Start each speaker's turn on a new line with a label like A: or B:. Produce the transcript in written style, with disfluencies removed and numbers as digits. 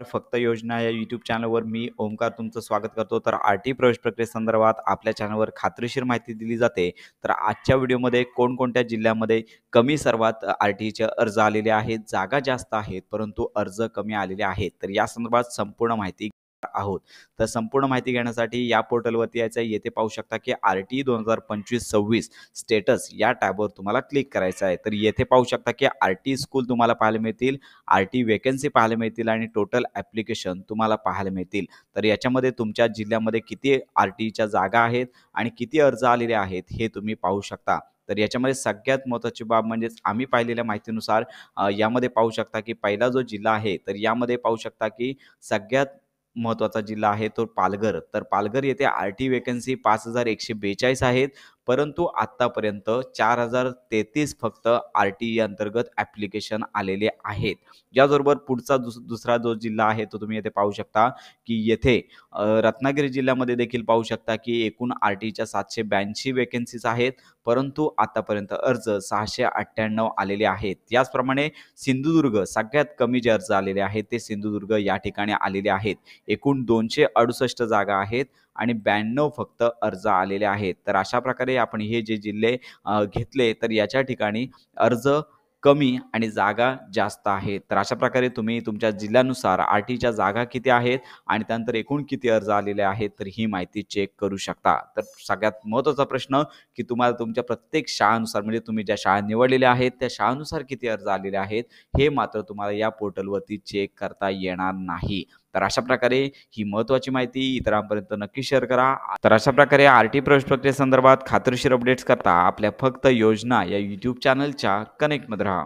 A: फक्त योजना या यूट्यूब चॅनलवर मी ओमकार तुमचं स्वागत करतो. तर आर-टी प्रवेश प्रक्रियेसंदर्भात आपल्या चॅनलवर खात्रीशीर माहिती दिली जाते. तर आजच्या व्हिडिओमध्ये कोणकोणत्या जिल्ह्यामध्ये कमी सर्वात आर-टीचे अर्ज आलेले आहेत, जागा जास्त आहेत परंतु अर्ज कमी आलेले आहेत. तर या संदर्भात संपूर्ण माहिती आहोत. तर संपूर्ण माहिती घेण्यासाठी या पोर्टलवरती यायचं आहे. येथे पाहू शकता की आर-टी 2025-26 स्टेटस या टॅबवर तुम्हाला क्लिक करायचं आहे. तर येथे पाहू शकता की आर-टी स्कूल तुम्हाला पाहायला मिळतील, आर-टी वेकन्सी पाहायला मिळतील आणि टोटल ॲप्लिकेशन तुम्हाला पाहायला मिळतील. तर याच्यामध्ये तुमच्या जिल्ह्यामध्ये किती आर-टीच्या जागा आहेत आणि किती अर्ज आलेले आहेत हे तुम्ही पाहू शकता. तर याच्यामध्ये सगळ्यात महत्त्वाची बाब म्हणजेच आम्ही पाहिलेल्या माहितीनुसार यामध्ये पाहू शकता की पहिला जो जिल्हा आहे तर यामध्ये पाहू शकता की सगळ्यात महत्त्वाचा जिल्हा आहे तो पालघर. तर पालघर येथे आर-टी वेकन्सी 5142 आहेत. परंतु आत्तापर्यंत 4033 फक्त आर-टी अंतर्गत ॲप्लिकेशन आलेले आहेत. याचबरोबर पुढचा दुसरा जो जिल्हा आहे तो तुम्ही येथे पाहू शकता की येथे रत्नागिरी जिल्ह्यामध्ये देखील पाहू शकता की एकूण आर-टीच्या 782 वेकन्सीज आहेत. परंतु आतापर्यंत अर्ज 698 आलेले आहेत. याचप्रमाणे सिंधुदुर्ग सगळ्यात कमी जे अर्ज आलेले आहेत ते सिंधुदुर्ग या ठिकाणी आलेले आहेत. एकूण 268 जागा आहेत आणि 92 फक्त अर्ज आलेले आहेत. तर अशा प्रकारे आपण हे जे जिल्हे घेतले तर याच्या ठिकाणी अर्ज कमी आणि जागा जास्त आहेत. तर अशा प्रकारे तुम्ही तुमच्या जिल्ह्यानुसार आर-टीच्या जागा किती आहेत आणि त्यानंतर एकूण किती अर्ज आलेले आहेत तर ही माहिती चेक करू शकता. तर सगळ्यात महत्त्वाचा प्रश्न की तुम्हाला तुमच्या प्रत्येक शाळानुसार म्हणजे तुम्ही ज्या शाळा निवडलेल्या आहेत त्या शाळानुसार किती अर्ज आलेले आहेत हे मात्र तुम्हाला या पोर्टलवरती चेक करता येणार नाही. तर अशा प्रकारे ही महत्त्वाची माहिती इतरांपर्यंत नक्की शेअर करा. तर अशा प्रकारे आर-टी प्रवेश प्रक्रियेसंदर्भात खात्रीशीर अपडेट्स करता आपल्या फक्त योजना या यूट्यूब चॅनलच्या कनेक्टमध्ये राहा.